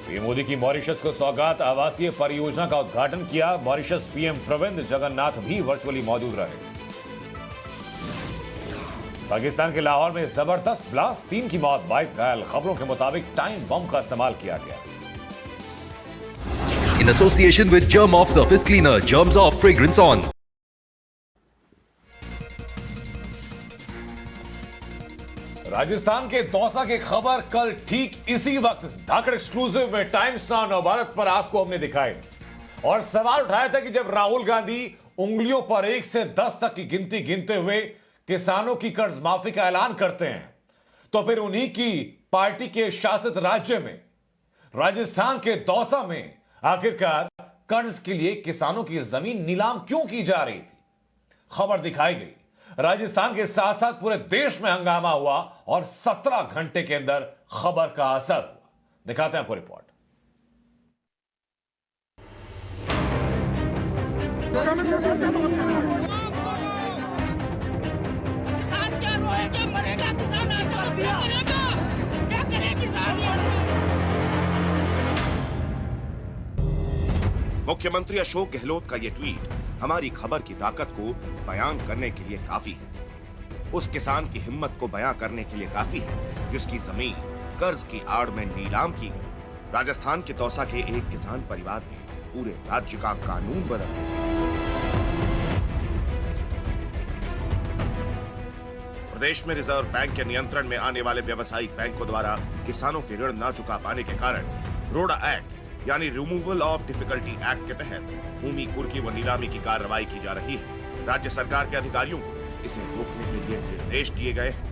पीएम मोदी की मॉरिशस को सौगात। आवासीय परियोजना का उद्घाटन किया। मॉरिशस पीएम प्रविंद जगन्नाथ भी वर्चुअली मौजूद रहे। पाकिस्तान के लाहौर में जबरदस्त ब्लास्ट। 3 की मौत, 22 घायल। खबरों के मुताबिक टाइम बम का इस्तेमाल किया गया। In association with Germ Off Surface Cleaner, Germs Off Fragrance On. Rajasthan के दौसा की खबर कल ठीक इसी वक्त धाकड़ एक्सक्लूसिव में टाइम्स नाउ नवभारत पर आपको हमने दिखाई और सवाल उठाया था कि जब राहुल गांधी उंगलियों पर 1 से 10 तक की गिनती गिनते हुए किसानों की कर्ज माफी का ऐलान करते हैं तो फिर उन्हीं की पार्टी के शासित राज्य में राजस्थान के दौसा में आखिरकार कर्ज के लिए किसानों की जमीन नीलाम क्यों की जा रही थी। खबर दिखाई गई। राजस्थान के साथ साथ पूरे देश में हंगामा हुआ और 17 घंटे के अंदर खबर का असर हुआ। दिखाते हैं आपको रिपोर्ट। मुख्यमंत्री अशोक गहलोत का यह ट्वीट हमारी खबर की ताकत को बयान करने के लिए काफी है। उस किसान की हिम्मत को बयां करने के लिए काफी है जिसकी जमीन कर्ज की आड़ में नीलाम की गई। राजस्थान के दौसा के एक किसान परिवार ने पूरे राज्य का कानून बदल दिया। प्रदेश में रिजर्व बैंक के नियंत्रण में आने वाले व्यावसायिक बैंकों द्वारा किसानों के ऋण न चुका पाने के कारण रोडा एक्ट यानी रिमूवल ऑफ डिफिकल्टी एक्ट के तहत भूमि कुर्की व नीलामी की कार्रवाई की जा रही है। राज्य सरकार के अधिकारियों को इसे रोकने के लिए निर्देश दिए गए हैं।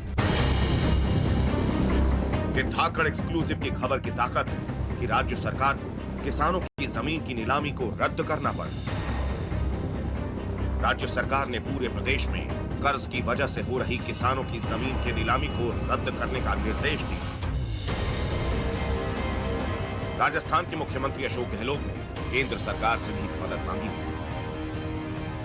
कि धाकड़ एक्सक्लूसिव की खबर की ताकत है कि राज्य सरकार को किसानों की जमीन की नीलामी को रद्द करना पड़ा। राज्य सरकार ने पूरे प्रदेश में कर्ज की वजह से हो रही किसानों की जमीन की नीलामी को रद्द करने का निर्देश दिया। राजस्थान के मुख्यमंत्री अशोक गहलोत ने केंद्र सरकार से भी मदद मांगी।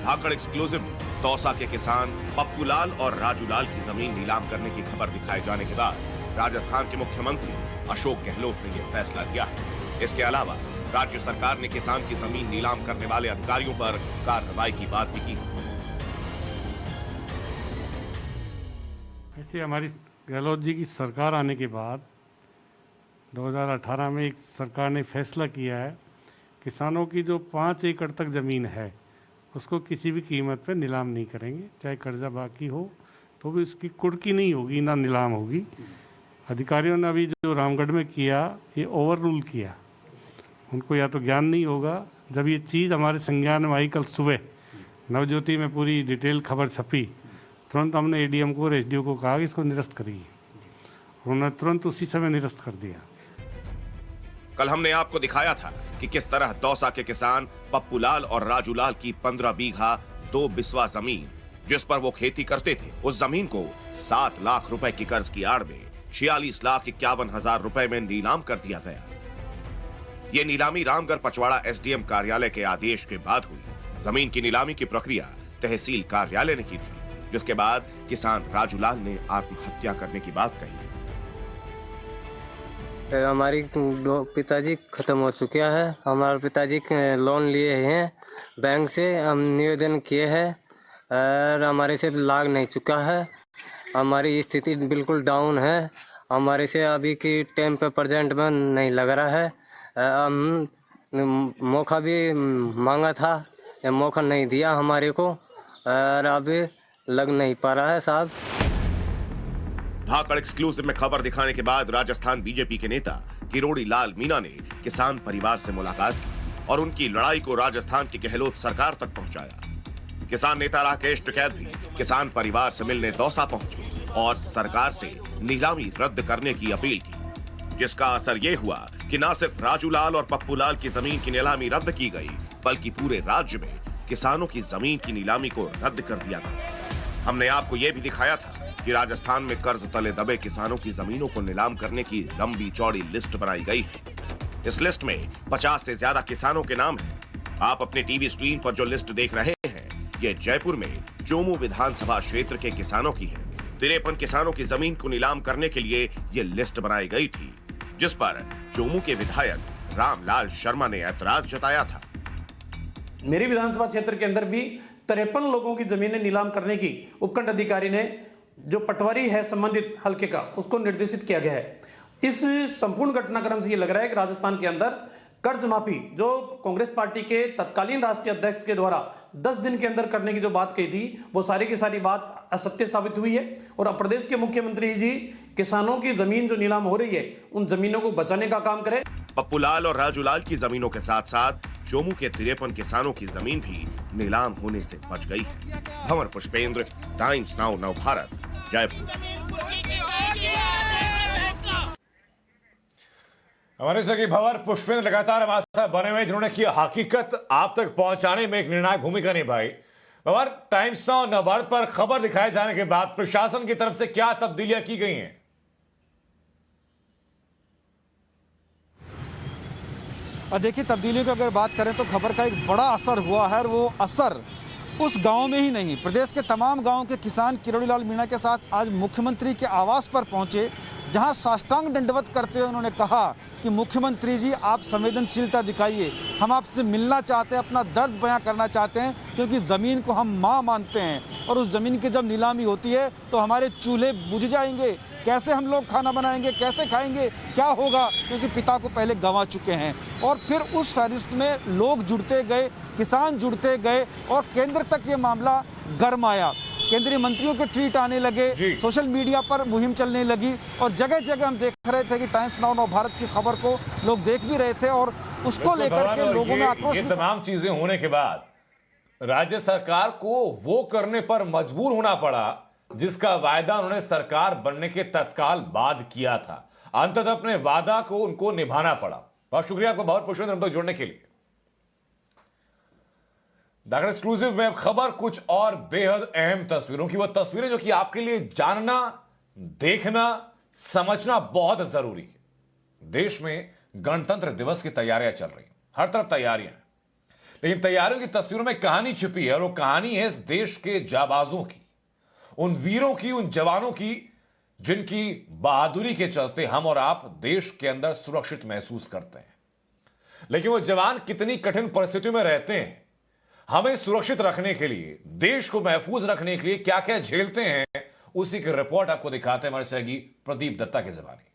धाकड़ एक्सक्लूसिव में दौसा के किसान पप्पूलाल और राजूलाल की जमीन नीलाम करने की खबर दिखाए जाने के बाद राजस्थान के मुख्यमंत्री अशोक गहलोत ने यह फैसला लिया है। इसके अलावा राज्य सरकार ने किसान की जमीन नीलाम करने वाले अधिकारियों पर कार्रवाई की बात भी की। ऐसे हमारी गहलोत जी की सरकार आने के बाद 2018 में एक सरकार ने फैसला किया है, किसानों की जो 5 एकड़ तक ज़मीन है उसको किसी भी कीमत पर नीलाम नहीं करेंगे, चाहे कर्जा बाकी हो तो भी उसकी कुर्की नहीं होगी, ना नीलाम होगी। अधिकारियों ने अभी जो रामगढ़ में किया ये ओवर रूल किया, उनको या तो ज्ञान नहीं होगा। जब ये चीज़ हमारे संज्ञान में आई कल सुबह नवज्योति में पूरी डिटेल खबर छपी, तुरंत हमने एडीएम को और एसडीओ को कहा कि इसको निरस्त करिए, उन्होंने तुरंत उसी समय निरस्त कर दिया। कल हमने आपको दिखाया था कि किस तरह दौसा के किसान पप्पूलाल और राजूलाल की 15 बीघा 2 बिस्वा जमीन जिस पर वो खेती करते थे, उस जमीन को 7 लाख रुपए की कर्ज की आड़ में 46,51,000 रुपए में नीलाम कर दिया गया। ये नीलामी रामगढ़ पचवाड़ा एसडीएम कार्यालय के आदेश के बाद हुई। जमीन की नीलामी की प्रक्रिया तहसील कार्यालय ने की थी, जिसके बाद किसान राजूलाल ने आत्महत्या करने की बात कही। हमारी पिताजी खत्म हो चुका है। हमारे पिताजी लोन लिए हैं बैंक से, हम निवेदन किए हैं और हमारे से लाग नहीं चुका है। हमारी स्थिति बिल्कुल डाउन है, हमारे से अभी की टाइम पे प्रेजेंट में नहीं लग रहा है। हम मौका भी मांगा था, ये मौका नहीं दिया हमारे को और अभी लग नहीं पा रहा है साहब। धाकड़ एक्सक्लूसिव में खबर दिखाने के बाद राजस्थान बीजेपी के नेता किरोड़ी लाल मीणा ने किसान परिवार से मुलाकात की और उनकी लड़ाई को राजस्थान की गहलोत सरकार तक पहुंचाया। किसान नेता राकेश टिकैत भी किसान परिवार से मिलने दौसा पहुंचे और सरकार से नीलामी रद्द करने की अपील की, जिसका असर ये हुआ कि न सिर्फ राजूलाल और पप्पूलाल की जमीन की नीलामी रद्द की गई, बल्कि पूरे राज्य में किसानों की जमीन की नीलामी को रद्द कर दिया गया। हमने आपको यह भी दिखाया था कि राजस्थान में कर्ज तले दबे किसानों की जमीनों को नीलाम करने की लंबी चौड़ी लिस्ट बनाई गई है। इस लिस्ट में 50 से ज्यादा किसानों के नाम हैं। आप अपने टीवी स्क्रीन पर जो लिस्ट देख रहे हैं, ये जयपुर में चोमू विधानसभा क्षेत्र के किसानों की है। 53 किसानों की जमीन को नीलाम करने के लिए ये लिस्ट बनाई गई थी, जिस पर चोमू के विधायक रामलाल शर्मा ने ऐतराज जताया था। मेरी विधानसभा क्षेत्र के अंदर भी 53 लोगों की जमीनें नीलाम करने की उपखंड अधिकारी ने जो पटवारी है संबंधित हल्के का, उसको निर्देशित किया गया है। इस संपूर्ण घटनाक्रम से ये लग रहा है कि राजस्थान के अंदर कर्ज माफी जो कांग्रेस पार्टी के तत्कालीन राष्ट्रीय अध्यक्ष के द्वारा 10 दिन के अंदर करने की जो बात कही थी, वो सारी की सारी बात असत्य साबित हुई है। और अब प्रदेश के मुख्यमंत्री जी किसानों की जमीन जो नीलाम हो रही है, उन जमीनों को बचाने का काम करें। पप्पूलाल और राजूलाल की जमीनों के साथ साथ चोमू के 53 किसानों की जमीन भी नीलाम होने से बच गई है। भंवर पुष्पेंद्र, टाइम्स नाउ नव भारत, जयपुर। हमारे सगी भंवर पुष्पेंद्र लगातार हमारे साथ बने हुए, जिन्होंने की हकीकत आप तक पहुंचाने में एक निर्णायक भूमिका निभाई। भंवर, टाइम्स नाउ नव भारत पर खबर दिखाए जाने के बाद प्रशासन की तरफ से क्या तब्दीलियां की गई हैं? देखिए, तब्दीलियों की अगर बात करें तो खबर का एक बड़ा असर हुआ है और वो असर उस गांव में ही नहीं, प्रदेश के तमाम गांवों के किसान किरोड़ी लाल मीणा के साथ आज मुख्यमंत्री के आवास पर पहुंचे, जहां साष्टांग दंडवत करते हुए उन्होंने कहा कि मुख्यमंत्री जी आप संवेदनशीलता दिखाइए, हम आपसे मिलना चाहते हैं, अपना दर्द बयां करना चाहते हैं, क्योंकि ज़मीन को हम माँ मानते हैं और उस ज़मीन की जब नीलामी होती है तो हमारे चूल्हे बुझ जाएंगे, कैसे हम लोग खाना बनाएंगे, कैसे खाएंगे, क्या होगा, क्योंकि पिता को पहले गंवा चुके हैं। और फिर उस फहरिस्त में लोग जुड़ते गए, किसान जुड़ते गए और केंद्र तक ये मामला गर्म आया। केंद्रीय मंत्रियों के ट्वीट आने लगे, सोशल मीडिया पर मुहिम चलने लगी और जगह जगह हम देख रहे थे कि टाइम्स नाउ नव भारत की खबर को लोग देख भी रहे थे और उसको लेकर के लोगों में आक्रोश। ये तमाम चीजें होने के बाद राज्य सरकार को वो करने पर मजबूर होना पड़ा जिसका वायदा उन्होंने सरकार बनने के तत्काल बाद किया था। अंततः अपने वादा को उनको निभाना पड़ा। बहुत शुक्रिया आपको, बहुत पुष्पेंद्र, हम तक जुड़ने के लिए। दाखिल एक्सक्लूसिव में अब खबर कुछ और बेहद अहम तस्वीरों की, वो तस्वीरें जो कि आपके लिए जानना, देखना, समझना बहुत जरूरी है। देश में गणतंत्र दिवस की तैयारियां चल रही हैं, हर तरफ तैयारियां हैं, लेकिन तैयारियों की तस्वीरों में कहानी छिपी है और वो कहानी है इस देश के जाबाजों की, उन वीरों की, उन जवानों की जिनकी बहादुरी के चलते हम और आप देश के अंदर सुरक्षित महसूस करते हैं। लेकिन वो जवान कितनी कठिन परिस्थितियों में रहते हैं, हमें सुरक्षित रखने के लिए, देश को महफूज रखने के लिए क्या क्या झेलते हैं, उसी की रिपोर्ट आपको दिखाते हैं हमारे सहयोगी प्रदीप दत्ता के जमाने।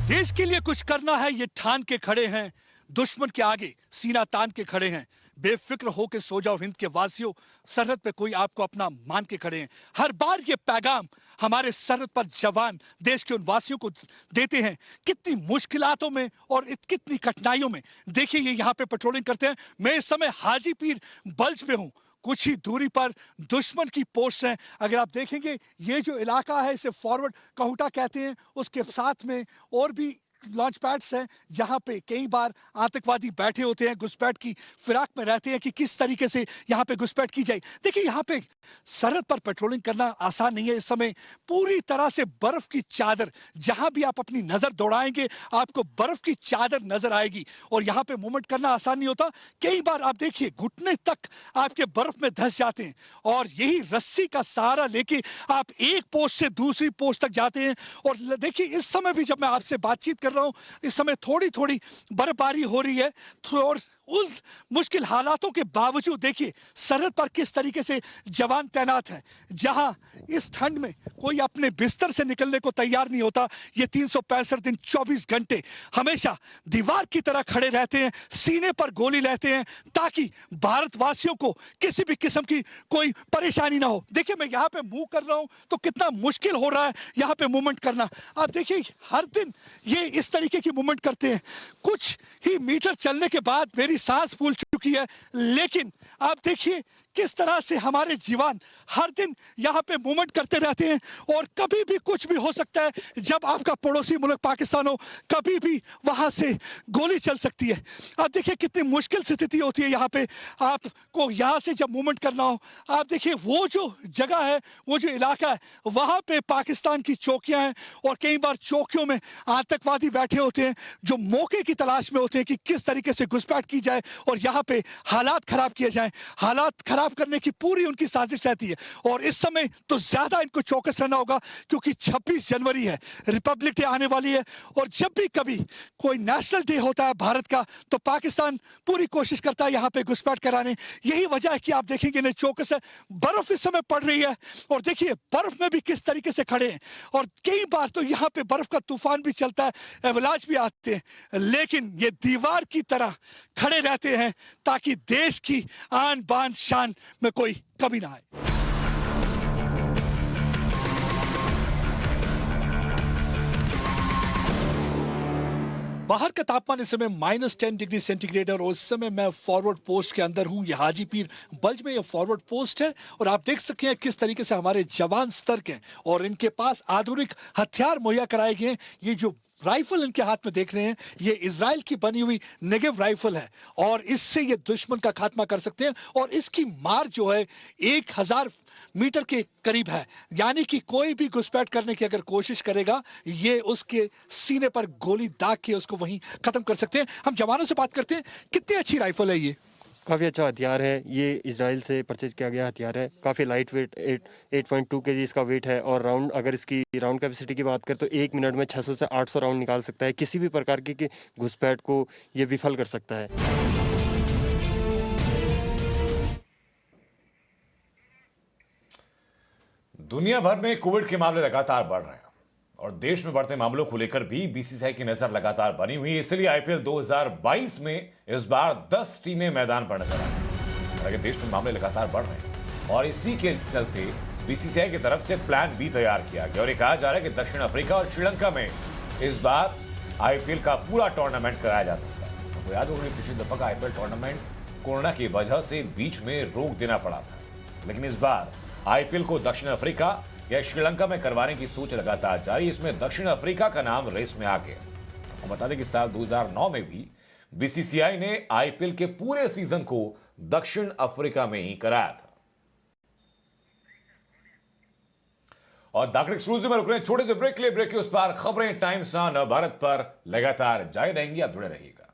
देश के लिए कुछ करना है ये ठान के खड़े हैं, दुश्मन के आगे सीना तान के खड़े हैं। बेफिक्र होकर सो जाओ हिंद के वासियों, सरहद पे कोई आपको अपना मान के खड़े हैं। हर बार ये पैगाम हमारे सरहद पर जवान देश के उन वासियों को देते हैं, कितनी मुश्किलातों में और कितनी कठिनाइयों में। देखिए ये यहाँ पे पेट्रोलिंग करते हैं। मैं इस समय हाजीपीर बल्ज पे हूँ, कुछ ही दूरी पर दुश्मन की पोस्ट है। अगर आप देखेंगे ये जो इलाका है इसे फॉरवर्ड कहूटा कहते हैं, उसके साथ में और भी लॉन्च पैड्स हैं जहां पे कई बार आतंकवादी बैठे होते हैं, घुसपैठ की फिराक में रहते हैं कि किस तरीके से यहां पे घुसपैठ की जाए। देखिए यहां पे सरहद पर पेट्रोलिंग करना आसान नहीं है। इस समय पूरी तरह से बर्फ की चादर, जहां भी आप अपनी नजर दौड़ाएंगे आपको बर्फ की चादर नजर आएगी और यहां पे मूवमेंट करना आसान नहीं होता। कई बार आप देखिए घुटने तक आपके बर्फ में धंस जाते हैं और यही रस्सी का सहारा लेके आप एक पोस्ट से दूसरी पोस्ट तक जाते हैं। और देखिए इस समय भी जब मैं आपसे बातचीत कर रहा हूं, इस समय थोड़ी थोड़ी बर्फबारी हो रही है और उन मुश्किल हालातों के बावजूद देखिए सरहद पर किस तरीके से जवान तैनात हैं। जहां इस ठंड में कोई अपने बिस्तर से निकलने को तैयार नहीं होता, ये 365 दिन 24 घंटे हमेशा दीवार की तरह खड़े रहते हैं, सीने पर गोली लेते हैं ताकि भारतवासियों को किसी भी किस्म की कोई परेशानी ना हो। देखिए मैं यहाँ पे मूव कर रहा हूँ तो कितना मुश्किल हो रहा है यहाँ पे मूवमेंट करना। आप देखिए हर दिन ये इस तरीके की मूवमेंट करते हैं। कुछ ही मीटर चलने के बाद मेरी सांस फूल चुकी है, लेकिन आप देखिए किस तरह से हमारे जवान हर दिन यहाँ पे मूवमेंट करते रहते हैं और कभी भी कुछ भी हो सकता है। जब आपका पड़ोसी मुल्क पाकिस्तान हो, कभी भी वहां से गोली चल सकती है। आप देखिए कितनी मुश्किल स्थिति होती है यहाँ पे आपको यहाँ से जब मूवमेंट करना हो। आप देखिए वो जो जगह है, वो जो इलाका है, वहां पे पाकिस्तान की चौकियां हैं और कई बार चौकियों में आतंकवादी बैठे होते हैं जो मौके की तलाश में होते हैं कि किस तरीके से घुसपैठ की जाए और यहाँ पे हालात खराब किए जाए। हालात खराब करने की पूरी उनकी साजिश रहती है और इस समय तो ज्यादा इनको चौकस रहना होगा क्योंकि 26 जनवरी है, रिपब्लिक डे आने वाली है और जब भी कभी कोई नेशनल डे होता है भारत का तो पाकिस्तान पूरी कोशिश करता है यहाँ पे घुसपैठ कराने। यही वजह है कि आप देखेंगे इन्हें चौकस है। बर्फ इस समय पड़ रही है और देखिए बर्फ में भी किस तरीके से खड़े हैं और कई बार तो यहाँ पे बर्फ का तूफान भी चलता है, एवलांच भी आते हैं, लेकिन ये दीवार की तरह खड़े रहते हैं ताकि देश की आन बान शान में कोई कमी ना आए। बाहर का तापमान इस समय -10 डिग्री सेंटीग्रेड है और उस समय मैं फॉरवर्ड पोस्ट के अंदर हूं। ये हाजीपीर बल्ज में ये फॉरवर्ड पोस्ट है और आप देख सकते हैं किस तरीके से हमारे जवान सतर्क हैं और इनके पास आधुनिक हथियार मुहैया कराए गए हैं। ये जो राइफल इनके हाथ में देख रहे हैं ये इजराइल की बनी हुई नेगेव राइफल है और इससे ये दुश्मन का खात्मा कर सकते हैं और इसकी मार जो है 1000 मीटर के करीब है, यानी कि कोई भी घुसपैठ करने की अगर कोशिश करेगा ये उसके सीने पर गोली दाग के उसको वहीं खत्म कर सकते हैं। हम जवानों से बात करते हैं, कितनी अच्छी राइफल है ये? काफ़ी अच्छा हथियार है, ये इजराइल से परचेज किया गया हथियार है। काफ़ी लाइट वेट 8.2 kg इसका वेट है और राउंड अगर इसकी राउंड कैपेसिटी की बात करें तो 1 मिनट में 600 से 800 राउंड निकाल सकता है। किसी भी प्रकार की घुसपैठ को ये विफल कर सकता है। दुनिया भर में कोविड के मामले लगातार बढ़ रहे हैं और देश में बढ़ते मामलों को लेकर भी बीसीसीआई की नजर लगातार बनी हुई है। इसलिए आईपीएल 2022 में इस बार 10 टीमें मैदान पर नजर आई। हालांकि देश में मामले लगातार बढ़ रहे हैं और इसी के चलते बीसीसीआई की तरफ से प्लान बी तैयार किया गया और ये कहा जा रहा है कि दक्षिण अफ्रीका और श्रीलंका में इस बार आईपीएल का पूरा टूर्नामेंट कराया जा सकता है। आपको याद होगा पिछले दफा का आईपीएल टूर्नामेंट कोरोना की वजह से बीच में रोक देना पड़ा था, लेकिन इस बार आईपीएल को दक्षिण अफ्रीका या श्रीलंका में करवाने की सोच लगातार जारी। इसमें दक्षिण अफ्रीका का नाम रेस में आ गया। आपको बता दें कि साल 2009 में भी बीसीसीआई ने आईपीएल के पूरे सीजन को दक्षिण अफ्रीका में ही कराया था। और दाखिल एक्सक्लूसिव में रुक रहे हैं छोटे से ब्रेक के लिए। ब्रेक के उस पार खबरें टाइम्स ऑन भारत पर लगातार जारी रहेंगी, आप जुड़े रहिएगा।